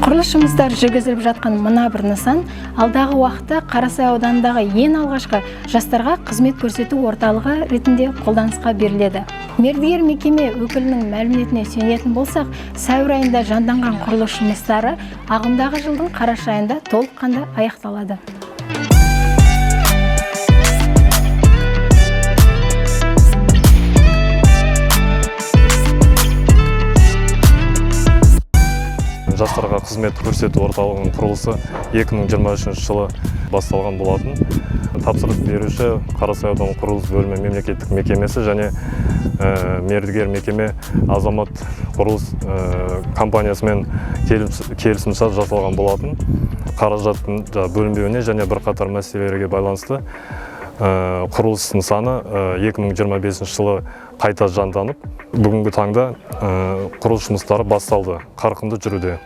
Құрылыс жұмыстары жүргізіліп жатқан мына бір нысан алдағы уақытта Қарасай ауданындағы ең алғашқы жастарға қызмет көрсету орталығы ретінде қолданысқа беріледі. Мердігер мекеме өкілінің мәліметіне сүйенетін болсақ, сәуір айында жанданған құрылыс жұмыстары ағымдағы жылдың қараша айында толыққанды аяқталады. Жастарға қызмет көрсету орталығының құрылысы 2023 жылы басталған болатын. Тапсырыс беруші Қарасай ауданы құрылыс бөлімі мемлекеттік мекемесі және мердігер мекеме Азамат құрылыс компаниясымен келісімшарт жасалған болатын. Қаражаттың бөлінбеуіне және бірқатар мәселелерге байланысты құрылыс нысаны 2025 жылы қайта жанданып, бүгінгі таңда құрылыс жұмыстары басталды, қарқынды жүруде.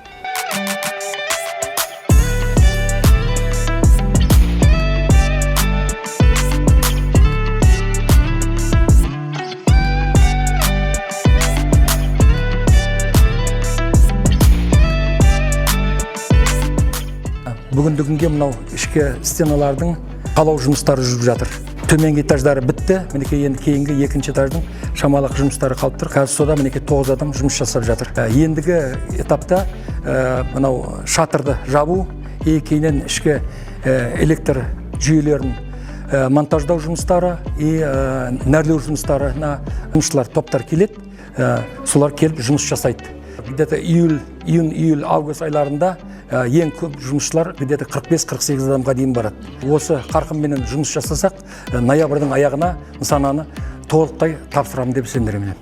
Бүгінгі күнге мынау ішкі стеналардың қалау жұмыстары жүріп жатыр. Төменгі этаждары бітті, мінекей енді кейінгі екінші этаждың шамалық жұмыстары қалып тұр. Қазір сода мінекей 9 адам жұмыс жасап жатыр. Ендігі этапта мынау шатырды жабу, кейіннен ішкі электр жүйелерін монтаждау жұмыстары, нәрлеу жұмыстарына жұмысшылар топтар келеді, солар келіп жұмыс жасайды. Где-то июль, август айларында ең көп жұмысшылар где-то 45-48 адамға дейін барады. Осы қарқынменен жұмыс жасасақ, ноябрьдің аяғына нысананы толықтай тапсырамын деп сендіремін.